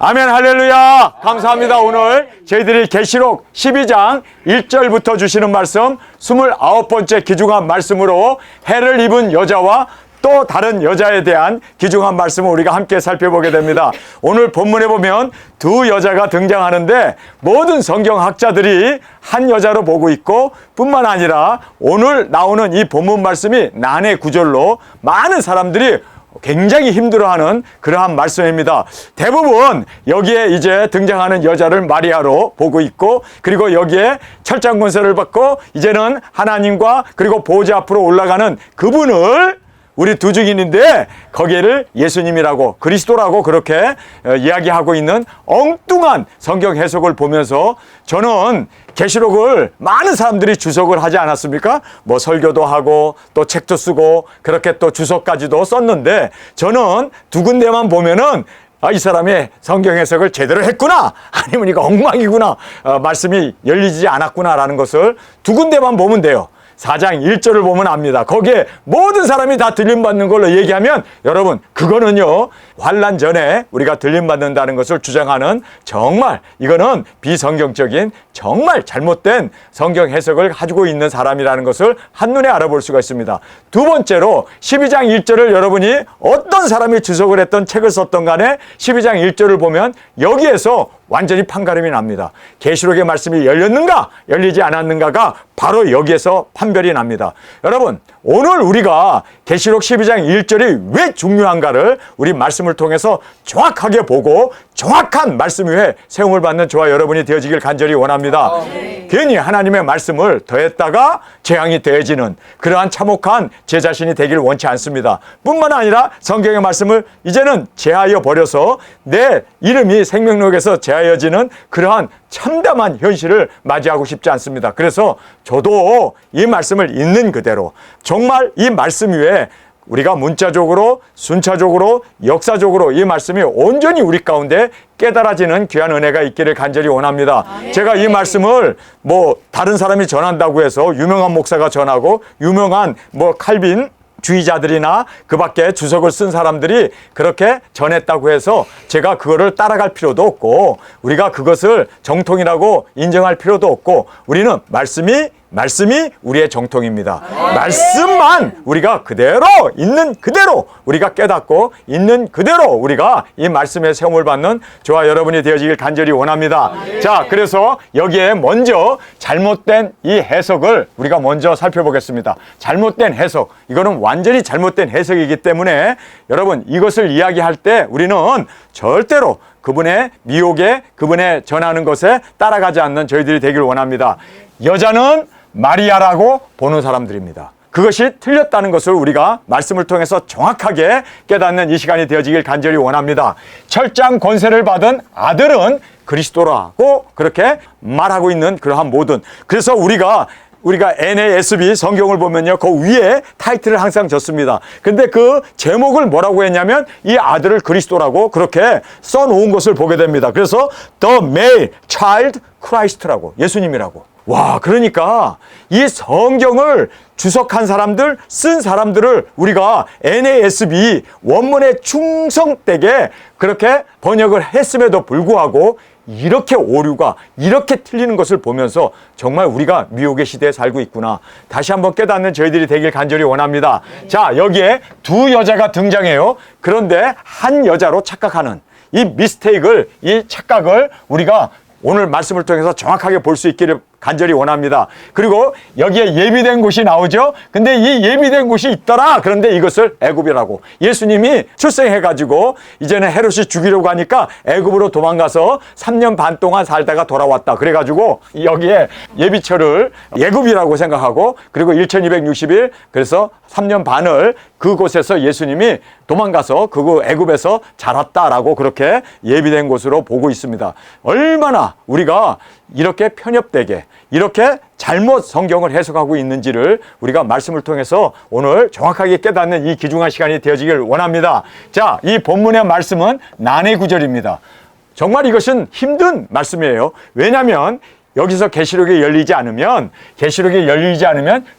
아멘, 할렐루야. 감사합니다. 오늘 저희들이 계시록 12장 1절부터 주시는 말씀 29번째 귀중한 말씀으로 해를 입은 여자와 또 다른 여자에 대한 귀중한 말씀을 우리가 함께 살펴보게 됩니다. 오늘 본문에 보면 두 여자가 등장하는데 모든 성경학자들이 한 여자로 보고 있고 뿐만 아니라 오늘 나오는 이 본문 말씀이 난해 구절로 많은 사람들이 굉장히 힘들어하는 그러한 말씀입니다. 대부분 여기에 이제 등장하는 여자를 마리아로 보고 있고, 그리고 여기에 철장 권세를 받고 이제는 하나님과 그리고 보좌 앞으로 올라가는 그분을 우리 두 증인인데 거기를 예수님이라고 그리스도라고 그렇게 이야기하고 있는 엉뚱한 성경 해석을 보면서 저는 계시록을 많은 사람들이 주석을 하지 않았습니까? 뭐 설교도 하고 또 책도 쓰고 그렇게 또 주석까지도 썼는데 저는 두 군데만 보면은 이 사람이 성경 해석을 제대로 했구나, 아니면 이거 엉망이구나, 말씀이 열리지 않았구나라는 것을 두 군데만 보면 돼요. 4장 1절을 보면 압니다. 거기에 모든 사람이 다 들림받는 걸로 얘기하면 여러분 그거는요 환난 전에 우리가 들림받는다는 것을 주장하는 정말 이거는 비성경적인 정말 잘못된 성경 해석을 가지고 있는 사람이라는 것을 한눈에 알아볼 수가 있습니다. 두 번째로 12장 1절을 여러분이 어떤 사람이 주석을 했던 책을 썼던 간에 12장 1절을 보면 여기에서 완전히 판가름이 납니다. 계시록의 말씀이 열렸는가 열리지 않았는가가 바로 여기에서 판별이 납니다. 여러분 오늘 우리가 계시록 12장 1절이 왜 중요한가를 우리 말씀을 통해서 정확하게 보고 정확한 말씀 위에 세움을 받는 저와 여러분이 되어지길 간절히 원합니다. 괜히 하나님의 말씀을 더했다가 재앙이 더해지는 그러한 참혹한 제 자신이 되길 원치 않습니다. 뿐만 아니라 성경의 말씀을 이제는 제하여 버려서 내 이름이 생명록에서 제하여지는 그러한 참담한 현실을 맞이하고 싶지 않습니다. 그래서 저도 이 말씀을 있는 그대로 정말 이 말씀 위에 우리가 문자적으로 순차적으로 역사적으로 이 말씀이 온전히 우리 가운데 깨달아지는 귀한 은혜가 있기를 간절히 원합니다. 제가 이 말씀을 뭐 다른 사람이 전한다고 해서 유명한 목사가 전하고 유명한 뭐 칼빈 주의자들이나 그 밖에 주석을 쓴 사람들이 그렇게 전했다고 해서 제가 그거를 따라갈 필요도 없고 우리가 그것을 정통이라고 인정할 필요도 없고 우리는 말씀이 우리의 정통입니다. 말씀만 우리가 그대로 있는 그대로 우리가 깨닫고 있는 그대로 우리가 이 말씀에 세움을 받는 저와 여러분이 되어지길 간절히 원합니다. 자, 그래서 여기에 먼저 잘못된 이 해석을 우리가 먼저 살펴보겠습니다. 잘못된 해석, 이거는 완전히 잘못된 해석이기 때문에 여러분 이것을 이야기할 때 우리는 절대로 그분의 미혹에 그분의 전하는 것에 따라가지 않는 저희들이 되길 원합니다. 여자는 마리아라고 보는 사람들입니다. 그것이 틀렸다는 것을 우리가 말씀을 통해서 정확하게 깨닫는 이 시간이 되어지길 간절히 원합니다. 철장 권세를 받은 아들은 그리스도라고 그렇게 말하고 있는 그러한 모든, 그래서 우리가 NASB 성경을 보면요 그 위에 타이틀을 항상 줬습니다. 근데 그 제목을 뭐라고 했냐면 이 아들을 그리스도라고 그렇게 써놓은 것을 보게 됩니다. 그래서 The Male Child Christ라고, 예수님이라고. 와, 그러니까 이 성경을 주석한 사람들, 쓴 사람들을 우리가 NASB 원문에 충성되게 그렇게 번역을 했음에도 불구하고 이렇게 오류가 이렇게 틀리는 것을 보면서 정말 우리가 미혹의 시대에 살고 있구나 다시 한번 깨닫는 저희들이 되길 간절히 원합니다. 자, 여기에 두 여자가 등장해요. 그런데 한 여자로 착각하는 이 미스테이크를, 이 착각을 우리가 오늘 말씀을 통해서 정확하게 볼 수 있기를 간절히 원합니다. 그리고 여기에 예비된 곳이 나오죠. 근데 이 예비된 곳이 있더라. 그런데 이것을 애굽이라고. 예수님이 출생해가지고 이제는 헤롯이 죽이려고 하니까 애굽으로 도망가서 3년 반 동안 살다가 돌아왔다. 그래가지고 여기에 예비처를 애굽이라고 생각하고 그리고 1260일 그래서 3년 반을 그곳에서 예수님이 도망가서 그 애굽에서 자랐다라고 그렇게 예비된 곳으로 보고 있습니다. 얼마나 우리가 이렇게 편협되게 이렇게 잘못 성경을 해석하고 있는지를 우리가 말씀을 통해서 오늘 정확하게 깨닫는 이 귀중한 시간이 되어지길 원합니다. 자, 이 본문의 말씀은 난해 구절입니다. 정말 이것은 힘든 말씀이에요. 왜냐하면 여기서 계시록이 열리지 않으면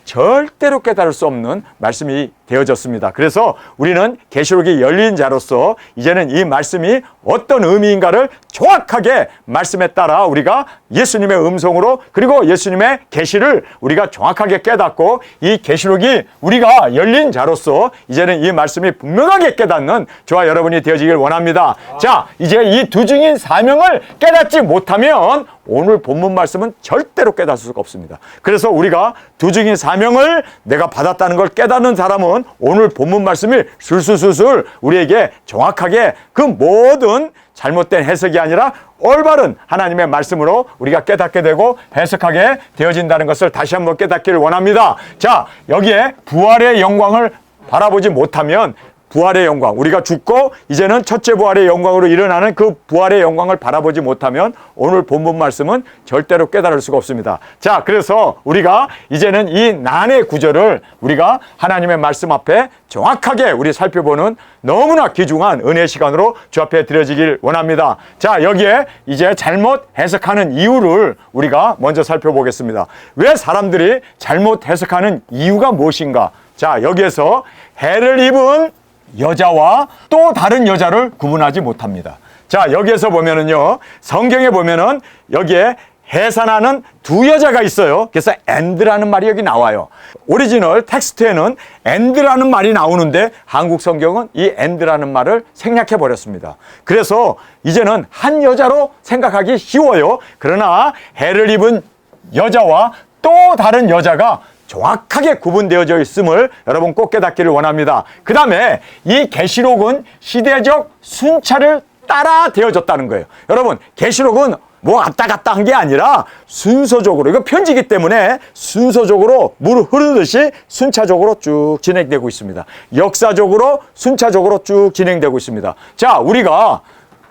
절대로 깨달을 수 없는 말씀이 되어졌습니다. 그래서 우리는 계시록이 열린 자로서 이제는 이 말씀이 어떤 의미인가를 정확하게 말씀에 따라 우리가 예수님의 음성으로 그리고 예수님의 계시를 우리가 정확하게 깨닫고 이 계시록이 우리가 열린 자로서 이제는 이 말씀이 분명하게 깨닫는 저와 여러분이 되어지길 원합니다. 자, 이제 이 두 증인 사명을 깨닫지 못하면 오늘 본문 말씀은 절대로 깨달을 수가 없습니다. 그래서 우리가 두 증인 사명을 내가 받았다는 걸 깨닫는 사람은 오늘 본문 말씀이 술술술술 우리에게 정확하게 그 모든 잘못된 해석이 아니라 올바른 하나님의 말씀으로 우리가 깨닫게 되고 해석하게 되어진다는 것을 다시 한번 깨닫기를 원합니다. 자, 여기에 부활의 영광을 바라보지 못하면 부활의 영광, 우리가 죽고 이제는 첫째 부활의 영광으로 일어나는 그 부활의 영광을 바라보지 못하면 오늘 본문 말씀은 절대로 깨달을 수가 없습니다. 자, 그래서 우리가 이제는 이 난의 구절을 우리가 하나님의 말씀 앞에 정확하게 우리 살펴보는 너무나 귀중한 은혜 시간으로 주 앞에 드려지길 원합니다. 자, 여기에 이제 잘못 해석하는 이유를 우리가 먼저 살펴보겠습니다. 왜 사람들이 잘못 해석하는 이유가 무엇인가? 자, 여기에서 해를 입은 여자와 또 다른 여자를 구분하지 못합니다. 자, 여기에서 보면은요, 성경에 보면은 여기에 해산하는 두 여자가 있어요. 그래서 and라는 말이 여기 나와요. 오리지널 텍스트에는 and라는 말이 나오는데 한국 성경은 이 and라는 말을 생략해 버렸습니다. 그래서 이제는 한 여자로 생각하기 쉬워요. 그러나 해를 입은 여자와 또 다른 여자가 정확하게 구분되어져 있음을 여러분 꼭 깨닫기를 원합니다. 그 다음에 이 계시록은 시대적 순차를 따라 되어졌다는 거예요. 여러분, 계시록은 뭐 왔다 갔다 한 게 아니라 순서적으로, 이거 편지기 때문에 순서적으로 물 흐르듯이 순차적으로 쭉 진행되고 있습니다. 역사적으로 순차적으로 쭉 진행되고 있습니다. 자, 우리가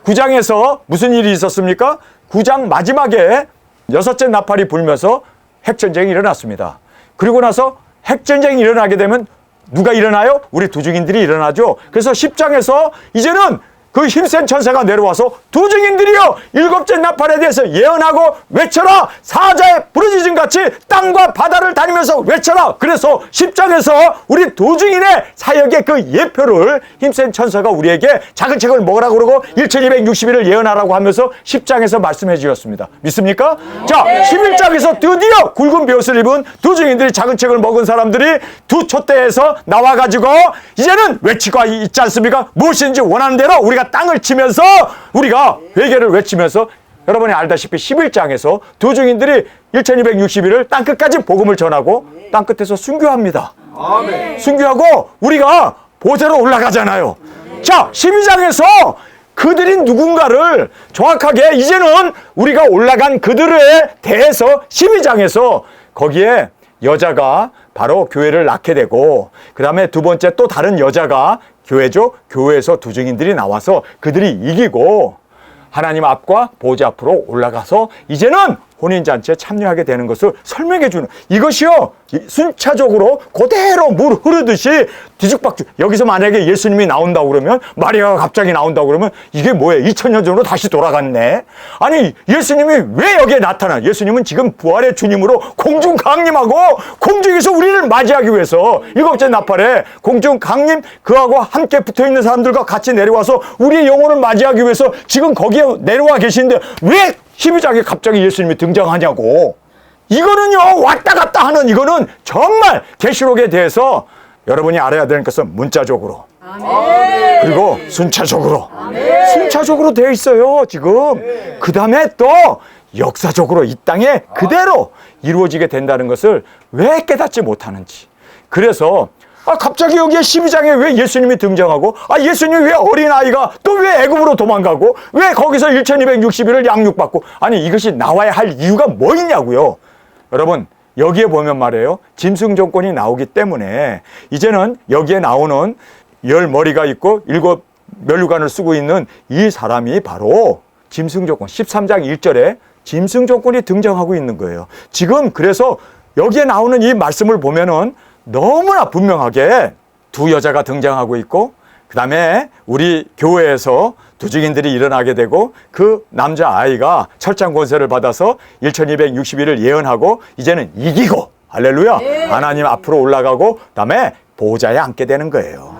9장에서 무슨 일이 있었습니까? 9장 마지막에 6째 나팔이 불면서 핵전쟁이 일어났습니다. 그리고 나서 핵전쟁이 일어나게 되면 누가 일어나요? 우리 두 증인들이 일어나죠. 그래서 10장에서 이제는 그 힘센 천사가 내려와서 두 증인들이여 7째 나팔에 대해서 예언하고 외쳐라. 사자의 부르짖음 같이 땅과 바다를 다니면서 외쳐라. 그래서 10장에서 우리 두 증인의 사역의 그 예표를 힘센 천사가 우리에게 작은 책을 먹으라고 그러고 1260일을 예언하라고 하면서 10장에서 말씀해 주셨습니다. 믿습니까? 자, 11장에서 드디어 굵은 베옷을 입은 두 증인들이 작은 책을 먹은 사람들이 두 촛대에서 나와가지고 이제는 외치고 있지 않습니까? 무엇인지 원하는 대로 우리가 땅을 치면서 우리가 회개를 외치면서 여러분이 알다시피 11장에서 두 증인들이 1260일을 땅끝까지 복음을 전하고 땅끝에서 순교합니다. 아멘. 순교하고 우리가 보좌로 올라가잖아요. 자, 12장에서 그들이 누군가를 정확하게 이제는 우리가 올라간 그들에 대해서 12장에서 거기에 여자가 바로 교회를 낳게 되고 그 다음에 두 번째 또 다른 여자가 교회죠. 교회에서 두 증인들이 나와서 그들이 이기고 하나님 앞과 보좌 앞으로 올라가서 이제는 혼인잔치에 참여하게 되는 것을 설명해 주는 이것이요. 순차적으로 그대로 물 흐르듯이 뒤죽박죽. 여기서 만약에 예수님이 나온다고 그러면 마리아가 갑자기 나온다고 그러면 이게 뭐예요? 2000년 전으로 다시 돌아갔네. 아니 예수님이 왜 여기에 나타나? 예수님은 지금 부활의 주님으로 공중 강림하고 공중에서 우리를 맞이하기 위해서 7째 나팔에 공중 강림 그하고 함께 붙어있는 사람들과 같이 내려와서 우리의 영혼을 맞이하기 위해서 지금 거기에 내려와 계시는데 왜 12장에 갑자기 예수님이 등장하냐고. 이거는요, 왔다 갔다 하는 이거는 정말 계시록에 대해서 여러분이 알아야 되는 것은 문자적으로 아멘. 그리고 순차적으로 아멘. 순차적으로 되어 있어요 지금. 그 다음에 또 역사적으로 이 땅에 그대로 이루어지게 된다는 것을 왜 깨닫지 못하는지. 그래서 갑자기 여기에 12장에 왜 예수님이 등장하고 예수님이 왜 어린아이가 또 왜 애굽으로 도망가고 왜 거기서 1260일을 양육받고 아니 이것이 나와야 할 이유가 뭐 있냐고요. 여러분 여기에 보면 말이에요. 짐승 정권이 나오기 때문에 이제는 여기에 나오는 10머리가 있고 7 면류관을 쓰고 있는 이 사람이 바로 짐승 정권 13장 1절에 짐승 정권이 등장하고 있는 거예요. 지금 그래서 여기에 나오는 이 말씀을 보면은 너무나 분명하게 두 여자가 등장하고 있고 그 다음에 우리 교회에서 두 증인들이 일어나게 되고 그 남자아이가 철장 권세를 받아서 1260일을 예언하고 이제는 이기고 할렐루야 하나님 앞으로 올라가고 그 다음에 보좌에 앉게 되는 거예요.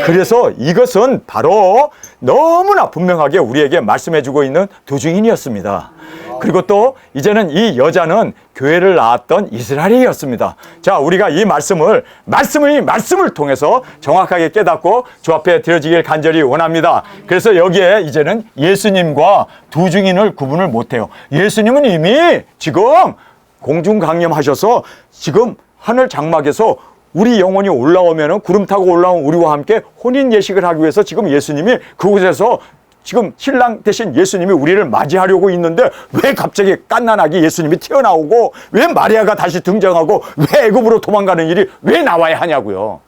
그래서 이것은 바로 너무나 분명하게 우리에게 말씀해주고 있는 두 증인이었습니다. 그리고 또 이제는 이 여자는 교회를 낳았던 이스라엘이었습니다. 자, 우리가 이 말씀을 통해서 정확하게 깨닫고 주 앞에 드려지길 간절히 원합니다. 그래서 여기에 이제는 예수님과 두 증인을 구분을 못해요. 예수님은 이미 지금 공중강림하셔서 지금 하늘 장막에서 우리 영혼이 올라오면은 구름 타고 올라온 우리와 함께 혼인 예식을 하기 위해서 지금 예수님이 그곳에서 지금 신랑 대신 예수님이 우리를 맞이하려고 있는데 왜 갑자기 갓난아기 예수님이 튀어나오고 왜 마리아가 다시 등장하고 왜 애굽으로 도망가는 일이 왜 나와야 하냐고요.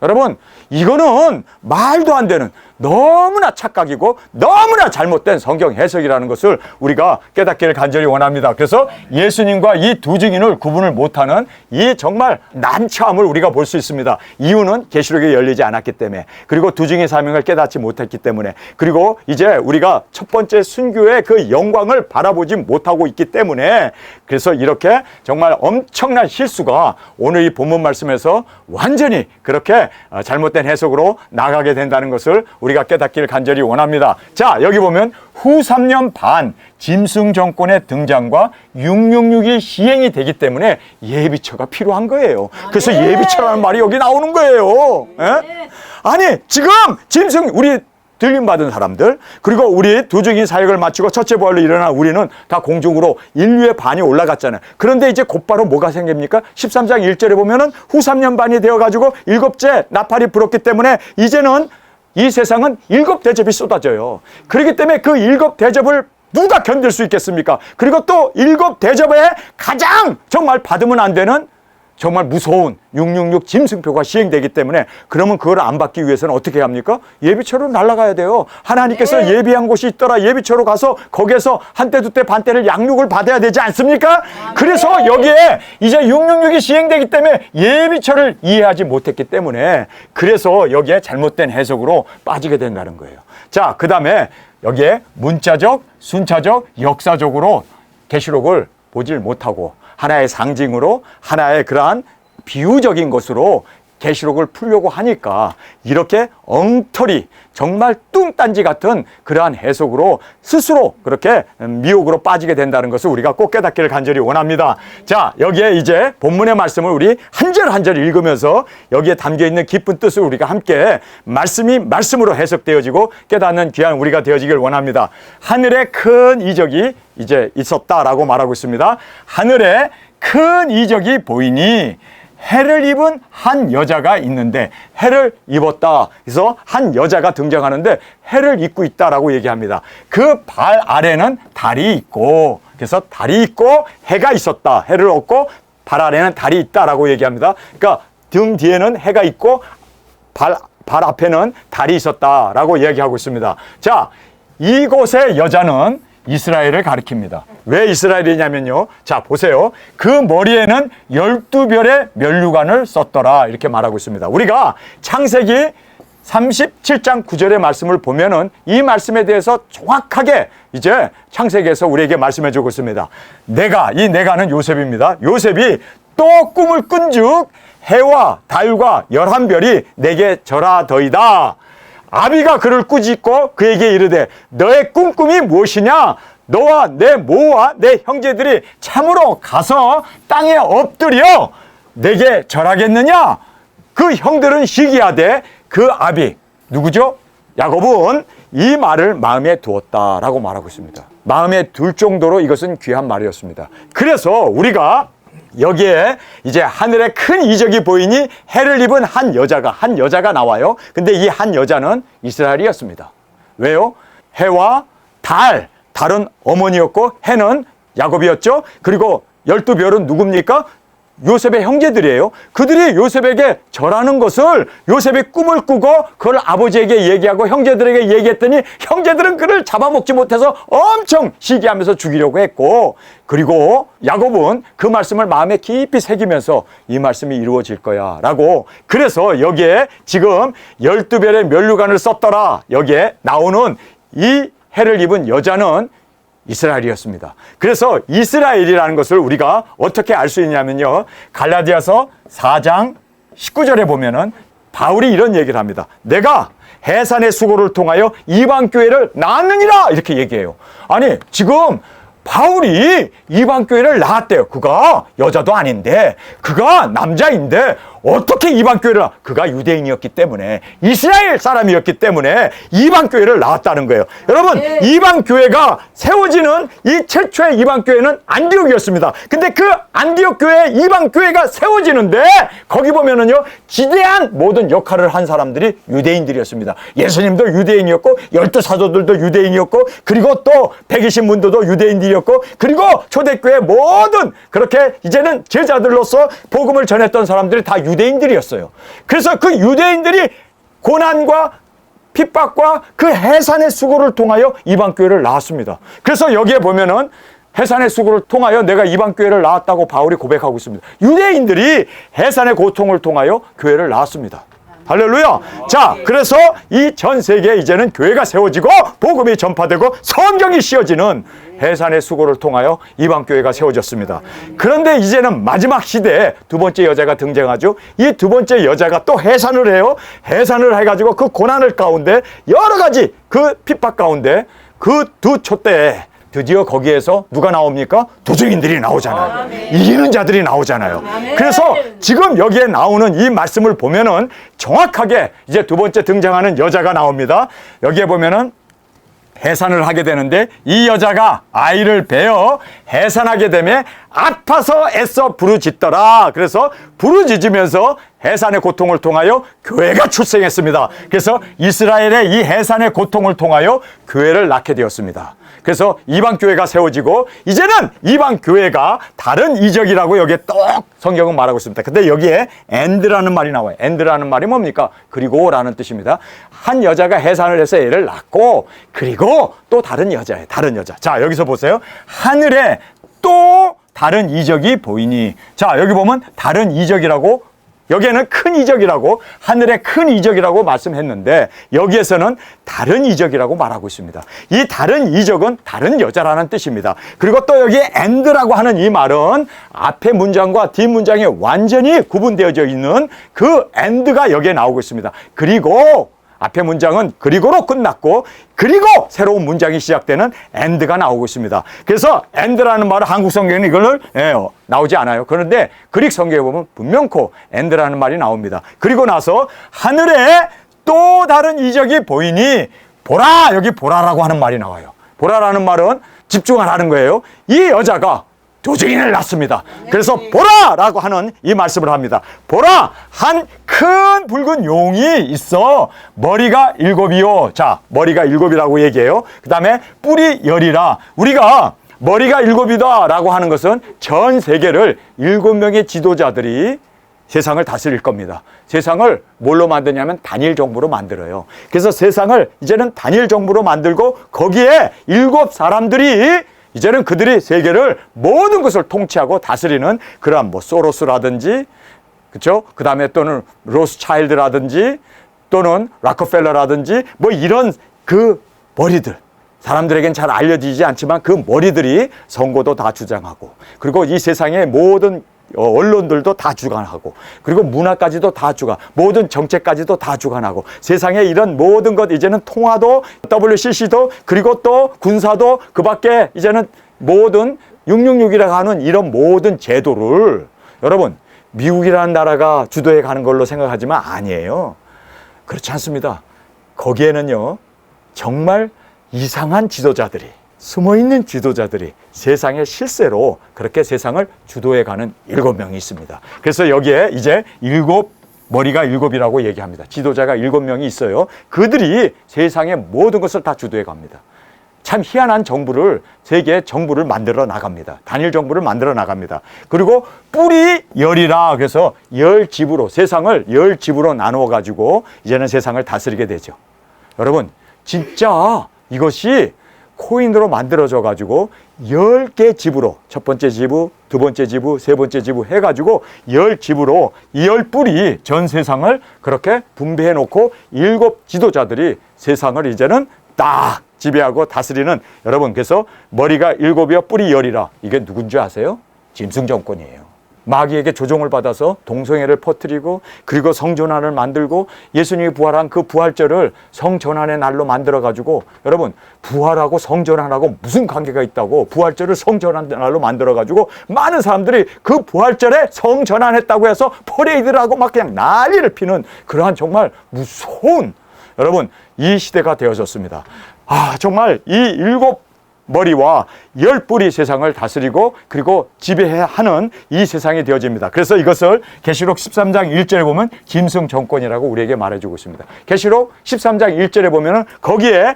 여러분, 이거는 말도 안 되는 너무나 착각이고 너무나 잘못된 성경 해석이라는 것을 우리가 깨닫기를 간절히 원합니다. 그래서 예수님과 이 두 증인을 구분을 못하는 이 정말 난처함을 우리가 볼 수 있습니다. 이유는 계시록이 열리지 않았기 때문에, 그리고 두 증인 사명을 깨닫지 못했기 때문에, 그리고 이제 우리가 첫 번째 순교의 그 영광을 바라보지 못하고 있기 때문에, 그래서 이렇게 정말 엄청난 실수가 오늘 이 본문 말씀에서 완전히 그렇게 잘못된 해석으로 나가게 된다는 것을 우리가 깨닫기를 간절히 원합니다. 자, 여기 보면 후 3년 반 짐승 정권의 등장과 666이 시행이 되기 때문에 예비처가 필요한 거예요. 그래서 예비처라는 말이 여기 나오는 거예요. 예? 아니, 지금 짐승, 우리 들림받은 사람들, 그리고 우리 두 증인 사역을 마치고 첫째 부활로 일어난 우리는 다 공중으로 인류의 반이 올라갔잖아요. 그런데 이제 곧바로 뭐가 생깁니까? 13장 1절에 보면은 후 3년 반이 되어가지고 일곱째 나팔이 불었기 때문에 이제는 이 세상은 일곱 대접이 쏟아져요. 그렇기 때문에 그 일곱 대접을 누가 견딜 수 있겠습니까? 그리고 또 일곱 대접에 가장 정말 받으면 안 되는 정말 무서운 666 짐승표가 시행되기 때문에, 그러면 그걸 안 받기 위해서는 어떻게 합니까? 예비처로 날아가야 돼요. 하나님께서 예비한 곳이 있더라. 예비처로 가서 거기에서 한 때, 두 때, 반 때를 양육을 받아야 되지 않습니까? 그래서 여기에 이제 666이 시행되기 때문에 예비처를 이해하지 못했기 때문에, 그래서 여기에 잘못된 해석으로 빠지게 된다는 거예요. 자, 그 다음에 여기에 문자적, 순차적, 역사적으로 계시록을 보질 못하고 하나의 상징으로, 하나의 그러한 비유적인 것으로 계시록을 풀려고 하니까 이렇게 엉터리, 정말 뚱딴지 같은 그러한 해석으로 스스로 그렇게 미혹으로 빠지게 된다는 것을 우리가 꼭 깨닫기를 간절히 원합니다. 자, 여기에 이제 본문의 말씀을 우리 한 절 한 절 읽으면서 여기에 담겨있는 깊은 뜻을 우리가 함께 말씀이 말씀으로 해석되어지고 깨닫는 귀한 우리가 되어지길 원합니다. 하늘에 큰 이적이 이제 있었다라고 말하고 있습니다. 하늘에 큰 이적이 보이니 해를 입은 한 여자가 있는데, 해를 입었다. 그래서 한 여자가 등장하는데 해를 입고 있다라고 얘기합니다. 그 발 아래는 달이 있고, 그래서 달이 있고 해가 있었다. 해를 얻고 발 아래는 달이 있다라고 얘기합니다. 그러니까 등 뒤에는 해가 있고 발 앞에는 달이 있었다라고 얘기하고 있습니다. 자, 이곳의 여자는 이스라엘을 가리킵니다. 왜 이스라엘이냐면요. 자, 보세요. 그 머리에는 12별의 면류관을 썼더라. 이렇게 말하고 있습니다. 우리가 창세기 37장 9절의 말씀을 보면은 이 말씀에 대해서 정확하게 이제 창세기에서 우리에게 말씀해 주고 있습니다. 이 내가는 요셉입니다. 요셉이 또 꿈을 꾼즉 해와 달과 11별이 내게 절하더이다. 아비가 그를 꾸짖고 그에게 이르되 너의 꿈꿈이 무엇이냐? 너와 내 모와 내 형제들이 참으로 가서 땅에 엎드려 내게 절하겠느냐? 그 형들은 시기하되 그 아비 누구죠? 야곱은 이 말을 마음에 두었다라고 말하고 있습니다. 마음에 둘 정도로 이것은 귀한 말이었습니다. 그래서 우리가 여기에 이제 하늘에 큰 이적이 보이니 해를 입은 한 여자가 나와요. 근데 이 한 여자는 이스라엘이었습니다. 왜요? 해와 달은 어머니였고 해는 야곱이었죠. 그리고 12별은 누굽니까? 요셉의 형제들이에요. 그들이 요셉에게 절하는 것을 요셉이 꿈을 꾸고 그걸 아버지에게 얘기하고 형제들에게 얘기했더니 형제들은 그를 잡아먹지 못해서 엄청 시기하면서 죽이려고 했고, 그리고 야곱은 그 말씀을 마음에 깊이 새기면서 이 말씀이 이루어질 거야 라고, 그래서 여기에 지금 12별의 면류관을 썼더라 여기에 나오는 이 해를 입은 여자는 이스라엘이었습니다. 그래서 이스라엘이라는 것을 우리가 어떻게 알 수 있냐면요, 갈라디아서 4장 19절에 보면은 바울이 이런 얘기를 합니다. 내가 해산의 수고를 통하여 이방 교회를 낳았느니라 이렇게 얘기해요. 아니 지금 바울이 이방 교회를 낳았대요. 그가 여자도 아닌데, 그가 남자인데 어떻게 이방 교회를 그가 유대인이었기 때문에, 이스라엘 사람이었기 때문에 이방 교회를 낳았다는 거예요. 여러분, 이방 교회가 세워지는 이 최초의 이방 교회는 안디옥이었습니다. 근데 그 안디옥 교회 이방 교회가 세워지는데 거기 보면은요, 지대한 모든 역할을 한 사람들이 유대인들이었습니다. 예수님도 유대인이었고 12사도들도 유대인이었고, 그리고 또 120문도도 유대인들이었고, 그리고 초대교회 모든 그렇게 이제는 제자들로서 복음을 전했던 사람들이 다 유대인들이었어요. 그래서 그 유대인들이 고난과 핍박과 그 해산의 수고를 통하여 이방교회를 낳았습니다. 그래서 여기에 보면은 해산의 수고를 통하여 내가 이방교회를 낳았다고 바울이 고백하고 있습니다. 유대인들이 해산의 고통을 통하여 교회를 낳았습니다. 할렐루야. 자, 그래서 이 전 세계에 이제는 교회가 세워지고 복음이 전파되고 성경이 씌어지는 해산의 수고를 통하여 이방교회가 세워졌습니다. 그런데 이제는 마지막 시대에 두 번째 여자가 등장하죠. 이 두 번째 여자가 또 해산을 해요. 해산을 해가지고 그 고난을 가운데 여러 가지 그 핍박 가운데 그 두 촛대에 드디어 거기에서 누가 나옵니까? 도적인들이 나오잖아요. 아멘. 이기는 자들이 나오잖아요. 아멘. 그래서 지금 여기에 나오는 이 말씀을 보면은 정확하게 이제 두 번째 등장하는 여자가 나옵니다. 여기에 보면은 해산을 하게 되는데 이 여자가 아이를 베어 해산하게 되면 아파서 애써 부르짖더라. 그래서 부르짖으면서 해산의 고통을 통하여 교회가 출생했습니다. 그래서 이스라엘의 이 해산의 고통을 통하여 교회를 낳게 되었습니다. 그래서 이방교회가 세워지고 이제는 이방교회가 다른 이적이라고 여기에 또 성경은 말하고 있습니다. 근데 여기에 and라는 말이 나와요. and라는 말이 뭡니까? 그리고라는 뜻입니다. 한 여자가 해산을 해서 애를 낳고 그리고 또 다른 여자예요. 다른 여자. 자, 여기서 보세요. 하늘에 또 다른 이적이 보이니. 자, 여기 보면 다른 이적이라고, 여기에는 큰 이적이라고, 하늘의 큰 이적이라고 말씀했는데 여기에서는 다른 이적이라고 말하고 있습니다. 이 다른 이적은 다른 여자라는 뜻입니다. 그리고 또 여기 and라고 하는 이 말은 앞에 문장과 뒷 문장이 완전히 구분되어져 있는 그 and가 여기에 나오고 있습니다. 그리고 앞에 문장은 그리고로 끝났고 그리고 새로운 문장이 시작되는 and가 나오고 있습니다. 그래서 and라는 말은 한국 성경에는 이걸 나오지 않아요. 그런데 그릭 성경에 보면 분명코 and라는 말이 나옵니다. 그리고 나서 하늘에 또 다른 이적이 보이니 보라, 여기 보라라고 하는 말이 나와요. 보라라는 말은 집중하라는 거예요. 이 여자가 도적인을 낳습니다. 그래서 보라라고 하는 이 말씀을 합니다. 보라, 한 큰 붉은 용이 있어 머리가 7이요. 자, 머리가 7이라고 얘기해요. 그 다음에 뿔이 10이라. 우리가 머리가 7이다 라고 하는 것은 전 세계를 7명의 지도자들이 세상을 다스릴 겁니다. 세상을 뭘로 만드냐면 단일 정부로 만들어요. 그래서 세상을 이제는 단일 정부로 만들고 거기에 7사람들이 이제는 그들이 세계를 모든 것을 통치하고 다스리는 그러한 뭐 소로스라든지, 그렇죠? 그 다음에 또는 로스차일드라든지 또는 락커펠러라든지 뭐 이런 그 머리들, 사람들에겐 잘 알려지지 않지만 그 머리들이 선거도 다 주장하고, 그리고 이 세상의 모든 언론들도 다 주관하고, 그리고 문화까지도 다 주관, 모든 정책까지도 다 주관하고, 세상에 이런 모든 것, 이제는 통화도, WCC도, 그리고 또 군사도, 그 밖에 이제는 모든 666이라고 하는 이런 모든 제도를 여러분 미국이라는 나라가 주도해 가는 걸로 생각하지만 아니에요. 그렇지 않습니다. 거기에는요 정말 이상한 지도자들이, 숨어있는 지도자들이 세상의 실세로 그렇게 세상을 주도해가는 7명이 있습니다. 그래서 여기에 이제 머리가 7이라고 얘기합니다. 지도자가 7명이 있어요. 그들이 세상의 모든 것을 다 주도해갑니다. 참 희한한 정부를, 세계 정부를 만들어 나갑니다. 단일 정부를 만들어 나갑니다. 그리고 뿔이 열이라, 그래서 열 집으로, 세상을 열 집으로 나누어 가지고 이제는 세상을 다스리게 되죠. 여러분, 진짜 이것이 코인으로 만들어져 가지고 10개 집으로, 첫 번째 지부, 두 번째 지부, 세 번째 지부 해가지고 10집으로 이 10뿔이 전 세상을 그렇게 분배해 놓고 7 지도자들이 세상을 이제는 딱 지배하고 다스리는, 여러분, 그래서 머리가 7이요 뿔이 10이라, 이게 누군지 아세요? 짐승 정권이에요. 마귀에게 조종을 받아서 동성애를 퍼뜨리고, 그리고 성전환을 만들고, 예수님이 부활한 그 부활절을 성전환의 날로 만들어 가지고, 여러분, 부활하고 성전환하고 무슨 관계가 있다고 부활절을 성전환의 날로 만들어 가지고 많은 사람들이 그 부활절에 성전환했다고 해서 퍼레이드를 하고 막 그냥 난리를 피는 그러한 정말 무서운, 여러분, 이 시대가 되어졌습니다. 정말 이 7 머리와 10뿔이 세상을 다스리고 그리고 지배하는 이 세상이 되어집니다. 그래서 이것을 계시록 13장 1절에 보면 짐승 정권이라고 우리에게 말해주고 있습니다. 계시록 13장 1절에 보면은 거기에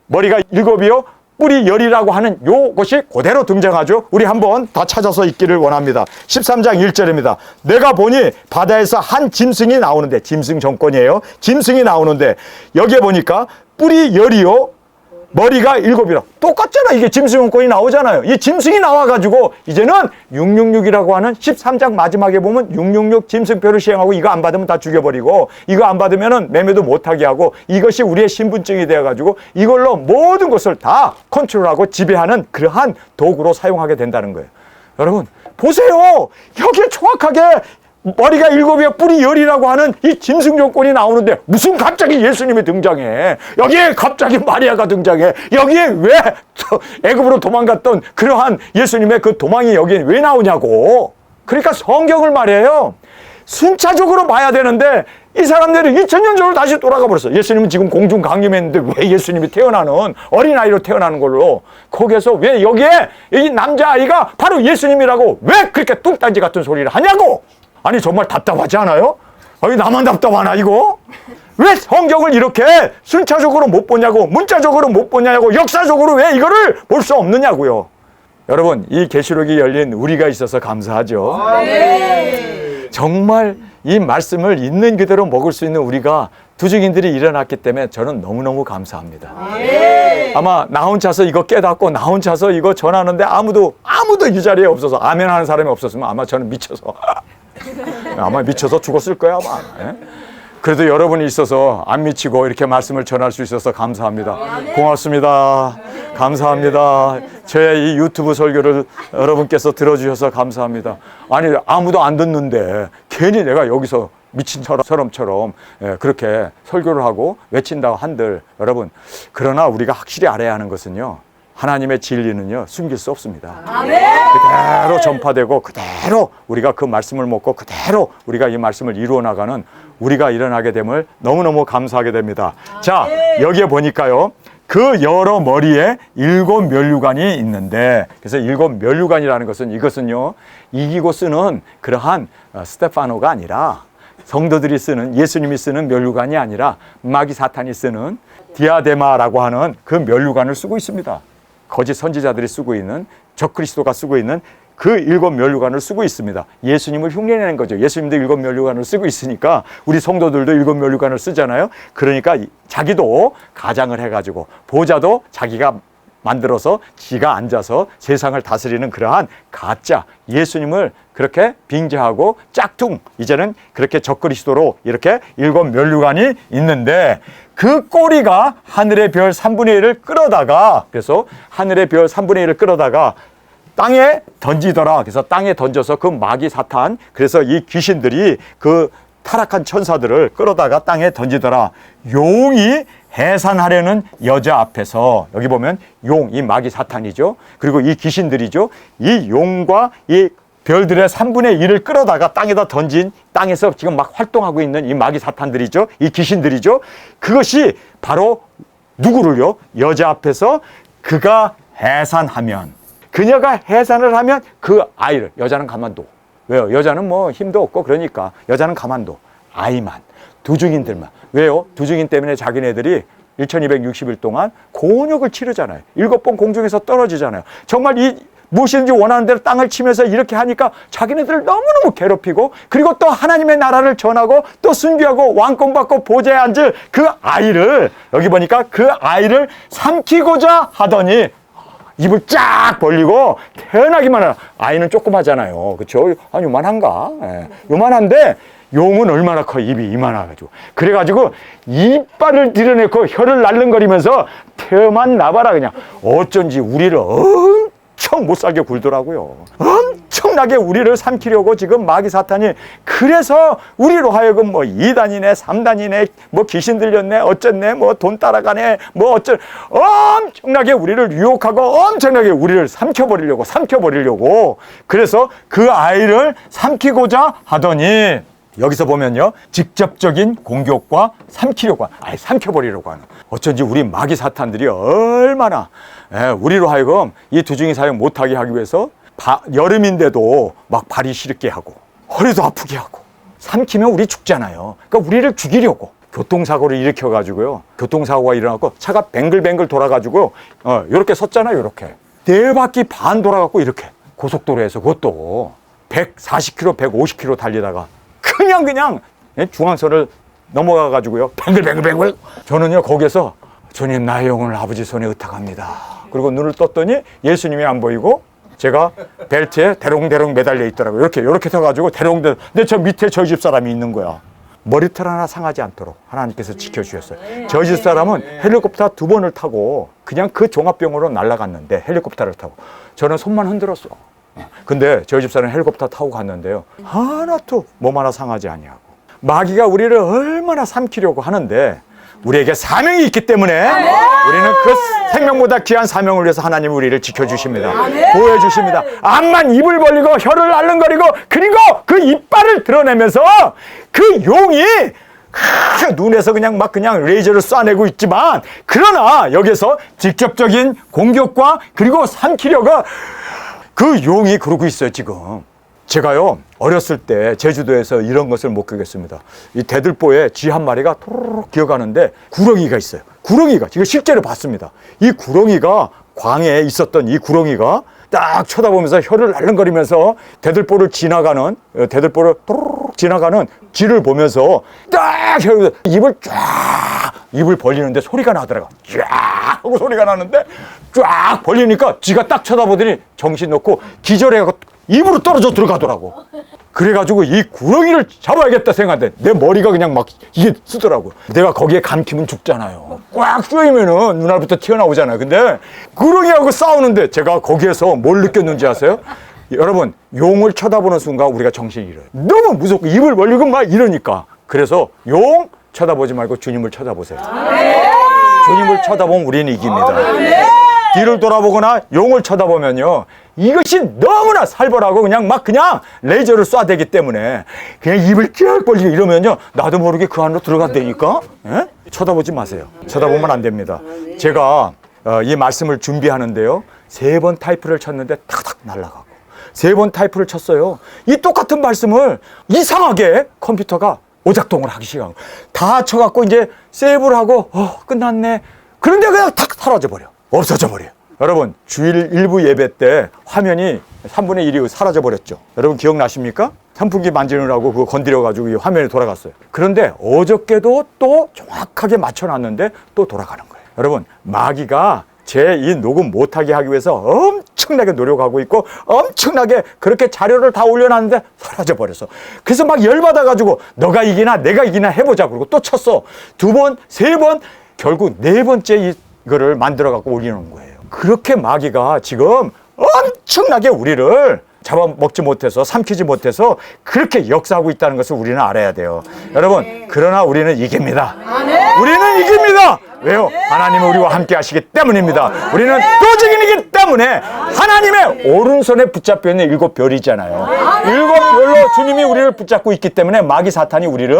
머리가 7이요 뿔이 10이라고 하는 요것이 그대로 등장하죠. 우리 한번 다 찾아서 읽기를 원합니다. 13장 1절입니다. 내가 보니 바다에서 한 짐승이 나오는데, 짐승 정권이에요. 짐승이 나오는데 여기에 보니까 뿔이 10이요 머리가 7이라. 똑같잖아. 이게 짐승 정권이 나오잖아요. 이 짐승이 나와가지고 이제는 666이라고 하는 13장 마지막에 보면 666 짐승표를 시행하고, 이거 안 받으면 다 죽여버리고, 이거 안 받으면 매매도 못하게 하고, 이것이 우리의 신분증이 되어가지고 이걸로 모든 것을 다 컨트롤하고 지배하는 그러한 도구로 사용하게 된다는 거예요. 여러분 보세요. 여기에 정확하게 머리가 7이요 뿔이 10이라고 하는 이 짐승 정권이 나오는데 무슨 갑자기 예수님이 등장해? 여기에 갑자기 마리아가 등장해? 여기에 왜 애굽으로 도망갔던 그러한 예수님의 그 도망이 여기에 왜 나오냐고. 그러니까 성경을 말이에요, 순차적으로 봐야 되는데 이 사람들이 2000년 전으로 다시 돌아가 버렸어. 예수님은 지금 공중 강림했는데 왜 예수님이 태어나는, 어린아이로 태어나는 걸로 거기에서 왜 여기에 이 남자아이가 바로 예수님이라고 왜 그렇게 뚱딴지 같은 소리를 하냐고. 아니 정말 답답하지 않아요? 아니 나만 답답하나 이거? 왜 성경을 이렇게 순차적으로 못 보냐고, 문자적으로 못 보냐고, 역사적으로 왜 이거를 볼 수 없느냐고요. 여러분, 이 계시록이 열린 우리가 있어서 감사하죠. 네. 정말 이 말씀을 있는 그대로 먹을 수 있는 우리가, 두증인들이 일어났기 때문에 저는 너무너무 감사합니다. 네. 아마 나 혼자서 이거 깨닫고 나 혼자서 이거 전하는데 아무도 이 자리에 없어서 아멘 하는 사람이 없었으면 아마 저는 미쳐서 아마 미쳐서 죽었을 거야 아마. 예? 그래도 여러분이 있어서 안 미치고 이렇게 말씀을 전할 수 있어서 감사합니다. 고맙습니다. 감사합니다. 제 이 유튜브 설교를 여러분께서 들어주셔서 감사합니다. 아니 아무도 안 듣는데 괜히 내가 여기서 미친 사람처럼 그렇게 설교를 하고 외친다고 한들, 여러분, 그러나 우리가 확실히 알아야 하는 것은요, 하나님의 진리는요 숨길 수 없습니다. 그대로 전파되고 그대로 우리가 그 말씀을 먹고 그대로 우리가 이 말씀을 이루어 나가는 우리가 일어나게 됨을 너무너무 감사하게 됩니다. 자, 여기에 보니까요, 그 여러 머리에 7 면류관이 있는데, 그래서 7 면류관이라는 것은 이것은요 이기고 쓰는 그러한 스테파노가 아니라, 성도들이 쓰는, 예수님이 쓰는 면류관이 아니라 마귀 사탄이 쓰는 디아데마라고 하는 그 면류관을 쓰고 있습니다. 거짓 선지자들이 쓰고 있는, 적그리스도가 쓰고 있는 그 7 면류관을 쓰고 있습니다. 예수님을 흉내내는 거죠. 예수님도 7 면류관을 쓰고 있으니까 우리 성도들도 7 면류관을 쓰잖아요. 그러니까 자기도 가장을 해가지고 보좌도 자기가 만들어서 지가 앉아서 세상을 다스리는 그러한 가짜 예수님을 그렇게 빙자하고 짝퉁, 이제는 그렇게 적그리스도로 이렇게 7 면류관이 있는데, 그 꼬리가 하늘의 별 3분의 1을 끌어다가, 그래서 하늘의 별 3분의 1을 끌어다가 땅에 던지더라. 그래서 땅에 던져서 그 마귀 사탄, 그래서 이 귀신들이 그 타락한 천사들을 끌어다가 땅에 던지더라. 용이 해산하려는 여자 앞에서, 여기 보면 용, 이 마귀 사탄이죠. 그리고 이 귀신들이죠. 이 용과 이 별들의 3분의 1을 끌어다가 땅에다 던진, 땅에서 지금 막 활동하고 있는 이 마귀 사탄들이죠. 이 귀신들이죠. 그것이 바로 누구를요? 여자 앞에서 그가 해산하면, 그녀가 해산을 하면 그 아이를, 여자는 가만둬. 왜요? 여자는 뭐 힘도 없고 그러니까 여자는 가만둬. 아이만, 두증인들만. 왜요? 두증인 때문에 자기네들이 1260일 동안 곤욕을 치르잖아요. 7번 공중에서 떨어지잖아요. 정말 이 무엇인지 원하는 대로 땅을 치면서 이렇게 하니까 자기네들을 너무너무 괴롭히고, 그리고 또 하나님의 나라를 전하고 또 순교하고 왕권 받고 보좌에 앉을 그 아이를, 여기 보니까 그 아이를 삼키고자 하더니 입을 쫙 벌리고 태어나기만 하라. 아이는 조그마잖아요. 그렇죠? 아니 요만한가? 예. 요만한데 용은 얼마나 커? 입이 이만해가지고. 그래가지고 이빨을 드러내고 혀를 날름거리면서 태어만 나봐라 그냥. 어쩐지 우리를 엄청 못살게 굴더라고요. 엄청나게 우리를 삼키려고 지금 마귀 사탄이, 그래서 우리로 하여금 뭐 2단이네 3단이네 뭐 귀신 들렸네 어쨌네 뭐 돈 따라가네 뭐 엄청나게 우리를 유혹하고 엄청나게 우리를 삼켜버리려고 그래서 그 아이를 삼키고자 하더니, 여기서 보면요, 직접적인 공격과 삼키려고 하는, 아예 삼켜버리려고 하는. 어쩐지 우리 마귀 사탄들이 얼마나 우리로 하여금 이 두중이 사용 못하게 하기 위해서 여름인데도 막 발이 시렵게 하고 허리도 아프게 하고, 삼키면 우리 죽잖아요. 그러니까 우리를 죽이려고 교통사고를 일으켜가지고요, 교통사고가 일어나고 차가 뱅글뱅글 돌아가지고 이렇게 섰잖아요. 이렇게 4바퀴 반 돌아가고 이렇게 고속도로에서, 그것도 140km 150km 달리다가 그냥 중앙선을 넘어가가지고요, 뱅글뱅글. 저는요 거기에서 주님 나의 영혼을 아버지 손에 의탁합니다. 그리고 눈을 떴더니 예수님이 안 보이고 제가 벨트에 대롱대롱 매달려 있더라고요. 이렇게 서가지고 대롱대롱. 근데 저 밑에 저희 집 사람이 있는 거야. 머리털 하나 상하지 않도록 하나님께서 지켜주셨어요. 저희 집 사람은 헬리콥터 2번을 타고 그냥 그 종합병으로 날아갔는데, 헬리콥터를 타고 저는 손만 흔들었어. 근데 저희 집 사람은 헬리콥터 타고 갔는데요, 하나도 몸 하나 상하지 아니하고. 마귀가 우리를 얼마나 삼키려고 하는데 우리에게 사명이 있기 때문에 우리는 그 생명보다 귀한 사명을 위해서 하나님이 우리를 지켜주십니다. 보호해주십니다. 암만 입을 벌리고 혀를 날름거리고 그리고 그 이빨을 드러내면서 그 용이 눈에서 그냥 레이저를 쏴내고 있지만, 그러나 여기서 직접적인 공격과 그리고 삼키려고 그 용이 그러고 있어요. 지금 제가요 어렸을 때 제주도에서 이런 것을 목격했습니다. 이 대들보에 쥐 한 마리가 토르륵 기어가는데 구렁이가 있어요. 구렁이가, 이거 실제로 봤습니다. 이 구렁이가, 광에 있었던 이 구렁이가 딱 쳐다보면서 혀를 날름거리면서 대들보를 토르륵 지나가는 쥐를 보면서 딱 입을 벌리는데 소리가 나더라고요. 쫙 하고 소리가 나는데 쫙 벌리니까 쥐가 딱 쳐다보더니 정신 놓고 기절해가지고 입으로 떨어져 들어가더라고. 그래가지고 이 구렁이를 잡아야겠다 생각했는데 내 머리가 그냥 이게 쓰더라고. 내가 거기에 감기면 죽잖아요. 꽉 쪼이면은 눈알부터 튀어나오잖아요. 근데 구렁이하고 싸우는데 제가 거기에서 뭘 느꼈는지 아세요? 여러분, 용을 쳐다보는 순간 우리가 정신이 잃어요. 너무 무섭고 입을 벌리고 이러니까. 그래서 용 쳐다보지 말고 주님을 쳐다보세요. 주님을 쳐다보면 우리는 이깁니다. 뒤를 돌아보거나 용을 쳐다보면요, 이것이 너무나 살벌하고 그냥 레이저를 쏴대기 때문에 그냥 입을 쫙 벌리고 이러면요, 나도 모르게 그 안으로 들어간다니까. 쳐다보지 마세요. 쳐다보면 안 됩니다. 제가 이 말씀을 준비하는데요, 3번 타이프를 쳤는데 탁탁 날아가고 3번 타이프를 쳤어요. 이 똑같은 말씀을 이상하게 컴퓨터가 오작동을 하기 시작하고 다 쳐갖고 이제 세이브를 하고 끝났네. 그런데 그냥 탁 사라져버려. 없어져 버려요. 여러분, 주일 일부 예배 때 화면이 3분의 1이 사라져 버렸죠. 여러분 기억나십니까? 선풍기 만지느라고 그거 건드려가지고 이 화면이 돌아갔어요. 그런데 어저께도 또 정확하게 맞춰놨는데 또 돌아가는 거예요. 여러분, 마귀가 제 이 녹음 못하게 하기 위해서 엄청나게 노력하고 있고 엄청나게 그렇게 자료를 다 올려놨는데 사라져 버렸어. 그래서 열받아가지고 너가 이기나 내가 이기나 해보자. 그러고 또 쳤어. 2번, 3번, 결국 4번째 이거를 만들어갖고 올리는 거예요. 그렇게 마귀가 지금 엄청나게 우리를 잡아먹지 못해서, 삼키지 못해서 그렇게 역사하고 있다는 것을 우리는 알아야 돼요. 여러분, 그러나 우리는 이깁니다. 우리는 이깁니다. 왜요? 하나님은 우리와 함께 하시기 때문입니다. 우리는 또 이기기 때문에 하나님의 오른손에 붙잡혀 있는 7별이잖아요. 7별로 주님이 우리를 붙잡고 있기 때문에 마귀 사탄이 우리를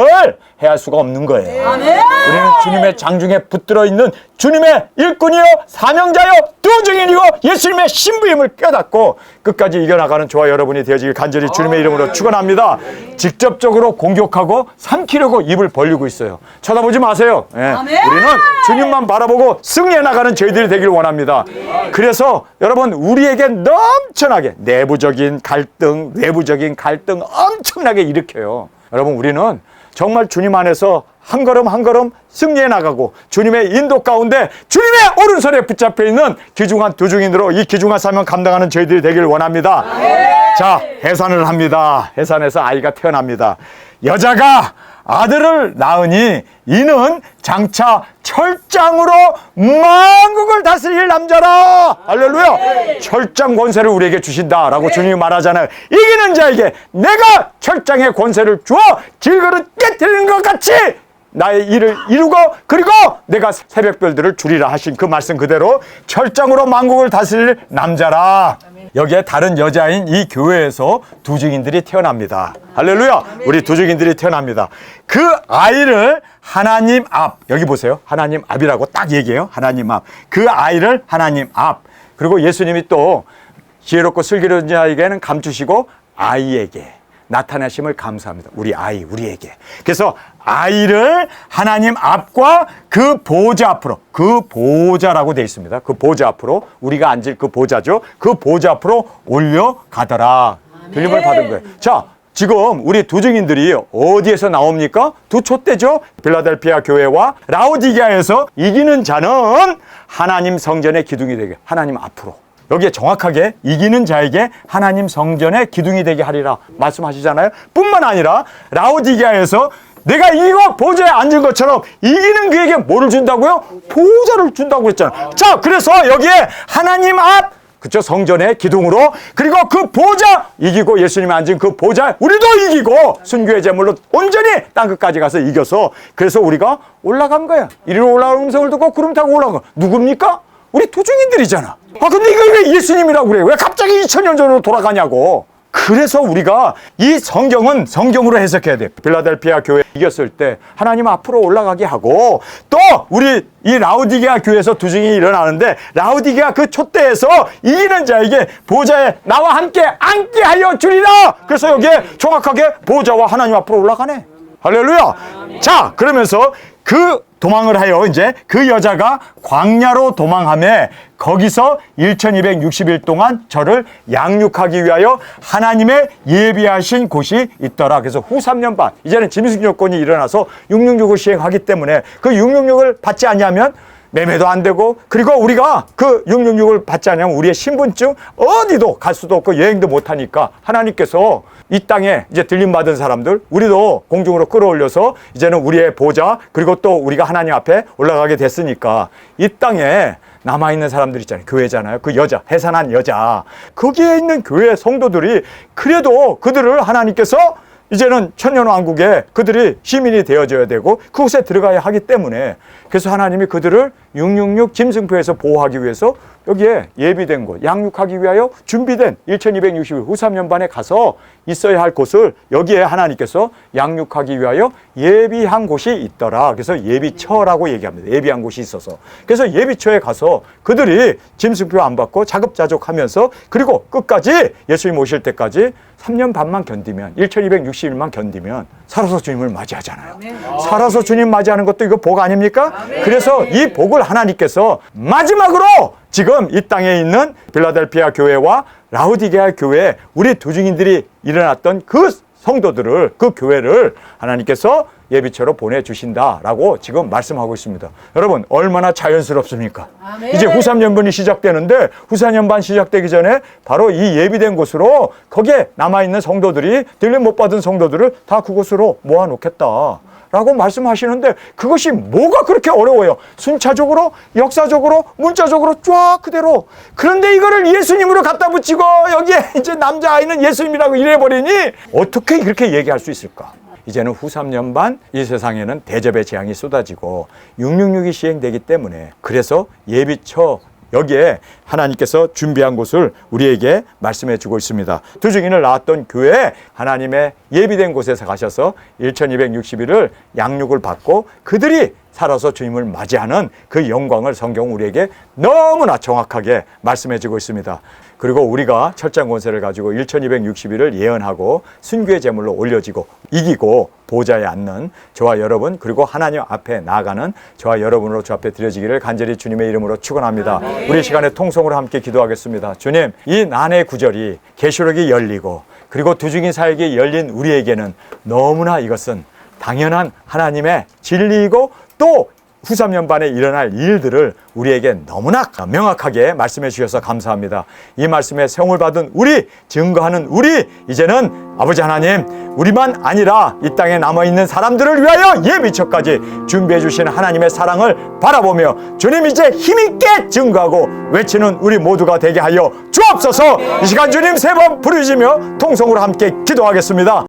해할 수가 없는 거예요. 우리는 주님의 장중에 붙들어 있는 주님의 일꾼이요 사명자요 또 증인이고 예수님의 신부임을 깨닫고 끝까지 이겨나가는 저와 여러분이 되어지길 간절히 주님의 이름으로 축원합니다. 직접적으로 공격하고 삼키려고 입을 벌리고 있어요. 쳐다보지 마세요. 예. 우리는 주님만 바라보고 승리해 나가는 저희들이 되길 원합니다. 그래서 여러분 우리에게 넘쳐나게 내부적인 갈등, 외부적인 갈등 엄청나게 일으켜요. 여러분 우리는 정말 주님 안에서 한 걸음 한 걸음 승리해 나가고 주님의 인도 가운데 주님의 오른손에 붙잡혀 있는 귀중한 두 증인으로 이 귀중한 사명 감당하는 저희들이 되길 원합니다. 자, 해산을 합니다. 해산에서 아이가 태어납니다. 여자가 아들을 낳으니 이는 장차 철장으로 만국을 다스릴 남자라. 할렐루야. 철장 권세를 우리에게 주신다라고 주님이 말하잖아요. 이기는 자에게 내가 철장의 권세를 주어 길거를 깨뜨리는 것 같이 나의 일을 이루고 그리고 내가 새벽별들을 주리라 하신 그 말씀 그대로 철장으로 만국을 다스릴 남자라. 여기에 다른 여자인 이 교회에서 두 증인들이 태어납니다. 할렐루야. 우리 두 증인들이 태어납니다. 그 아이를 하나님 앞, 여기 보세요. 하나님 앞이라고 딱 얘기해요. 하나님 앞. 그 아이를 하나님 앞. 그리고 예수님이 또 지혜롭고 슬기로운 자에게는 감추시고 아이에게 나타나심을 감사합니다. 우리 아이, 우리에게. 그래서 아이를 하나님 앞과 그 보좌 앞으로, 그 보좌라고 되어 있습니다. 그 보좌 앞으로, 우리가 앉을 그 보좌죠. 그 보좌 앞으로 올려가더라. 들림을 받은 거예요. 자, 지금 우리 두 증인들이 어디에서 나옵니까? 두 촛대죠. 빌라델피아 교회와 라오디게아에서 이기는 자는 하나님 성전의 기둥이 되게, 하나님 앞으로. 여기에 정확하게 이기는 자에게 하나님 성전의 기둥이 되게 하리라 말씀하시잖아요. 뿐만 아니라 라오디게아에서 내가 이거 보좌에 앉은 것처럼 이기는 그에게 뭐를 준다고요? 보좌를 준다고 했잖아요. 자, 그래서 여기에 하나님 앞, 그쵸? 성전의 기둥으로, 그리고 그 보좌, 이기고 예수님이 앉은 그 보좌, 우리도 이기고 순교의 제물로 온전히 땅끝까지 가서 이겨서 그래서 우리가 올라간 거야. 이리로 올라오는 음성을 듣고 구름 타고 올라간 거야. 누굽니까? 우리 두 증인들이잖아. 아, 근데 이거 왜 예수님이라고 그래요? 왜 갑자기 2000년 전으로 돌아가냐고. 그래서 우리가 이 성경은 성경으로 해석해야 돼. 빌라델피아 교회 이겼을 때 하나님 앞으로 올라가게 하고 또 우리 이 라오디게아 교회에서 두 증인이 일어나는데 라오디게아 그 촛대에서 이기는 자에게 보좌에 나와 함께 앉게 하여 주리라. 그래서 여기에 정확하게 보좌와 하나님 앞으로 올라가네. 할렐루야. 자, 그러면서 그 도망을 하여 이제 그 여자가 광야로 도망하며 거기서 1260일 동안 저를 양육하기 위하여 하나님의 예비하신 곳이 있더라. 그래서 후 3년 반 이제는 짐승 요건이 일어나서 666을 시행하기 때문에 그 666을 받지 않으면 매매도 안 되고 그리고 우리가 그 666을 받지 않으면 우리의 신분증 어디도 갈 수도 없고 여행도 못 하니까 하나님께서 이 땅에 이제 들림받은 사람들 우리도 공중으로 끌어올려서 이제는 우리의 보좌 그리고 또 우리가 하나님 앞에 올라가게 됐으니까 이 땅에 남아있는 사람들 있잖아요. 교회잖아요. 그 여자, 해산한 여자. 거기에 있는 교회 성도들이 그래도 그들을 하나님께서 이제는 천년왕국에 그들이 시민이 되어져야 되고 그곳에 들어가야 하기 때문에 그래서 하나님이 그들을 666 짐승표에서 보호하기 위해서 여기에 예비된 곳, 양육하기 위하여 준비된 1260일 후 3년 반에 가서 있어야 할 곳을 여기에 하나님께서 양육하기 위하여 예비한 곳이 있더라. 그래서 예비처라고 얘기합니다. 예비한 곳이 있어서. 그래서 예비처에 가서 그들이 짐승표 안 받고 자급자족하면서 그리고 끝까지 예수님 오실 때까지 3년 반만 견디면 1260일만 견디면 살아서 주님을 맞이하잖아요. 살아서 주님 맞이하는 것도 이거 복 아닙니까? 그래서 이 복을 하나님께서 마지막으로 지금 이 땅에 있는 빌라델피아 교회와 라오디게아 교회 우리 두 증인들이 일어났던 그 성도들을 그 교회를 하나님께서 예비처로 보내주신다라고 지금 말씀하고 있습니다. 여러분 얼마나 자연스럽습니까? 아멘. 이제 후3년반이 시작되는데 후4년반 시작되기 전에 바로 이 예비된 곳으로 거기에 남아있는 성도들이 들림 못 받은 성도들을 다 그곳으로 모아놓겠다 라고 말씀하시는데 그것이 뭐가 그렇게 어려워요? 순차적으로 역사적으로 문자적으로 쫙 그대로. 그런데 이거를 예수님으로 갖다 붙이고 여기에 이제 남자아이는 예수님이라고 이래버리니 어떻게 이렇게 얘기할 수 있을까? 이제는 후 3년 반 이 세상에는 대접의 재앙이 쏟아지고 666이 시행되기 때문에 그래서 예비처 여기에 하나님께서 준비한 곳을 우리에게 말씀해 주고 있습니다. 두 증인을 낳았던 교회에 하나님의 예비된 곳에서 가셔서 1260일을 양육을 받고 그들이 살아서 주님을 맞이하는 그 영광을 성경 우리에게 너무나 정확하게 말씀해주고 있습니다. 그리고 우리가 철장 권세를 가지고 1260일을 예언하고 순교의 제물로 올려지고 이기고 보좌에 앉는 저와 여러분, 그리고 하나님 앞에 나아가는 저와 여러분으로 주 앞에 드려지기를 간절히 주님의 이름으로 축원합니다. 우리 시간에 통성으로 함께 기도하겠습니다. 주님, 이 난의 구절이 계시록이 열리고 그리고 두중인 사역이 열린 우리에게는 너무나 이것은 당연한 하나님의 진리이고 또 후삼년반에 일어날 일들을 우리에게 너무나 명확하게 말씀해 주셔서 감사합니다. 이 말씀에 세움을 받은 우리, 증거하는 우리, 이제는 아버지 하나님, 우리만 아니라 이 땅에 남아있는 사람들을 위하여 예비처까지 준비해 주신 하나님의 사랑을 바라보며 주님 이제 힘있게 증거하고 외치는 우리 모두가 되게 하여 주옵소서. 이 시간 주님 세 번 부르시며 통성으로 함께 기도하겠습니다.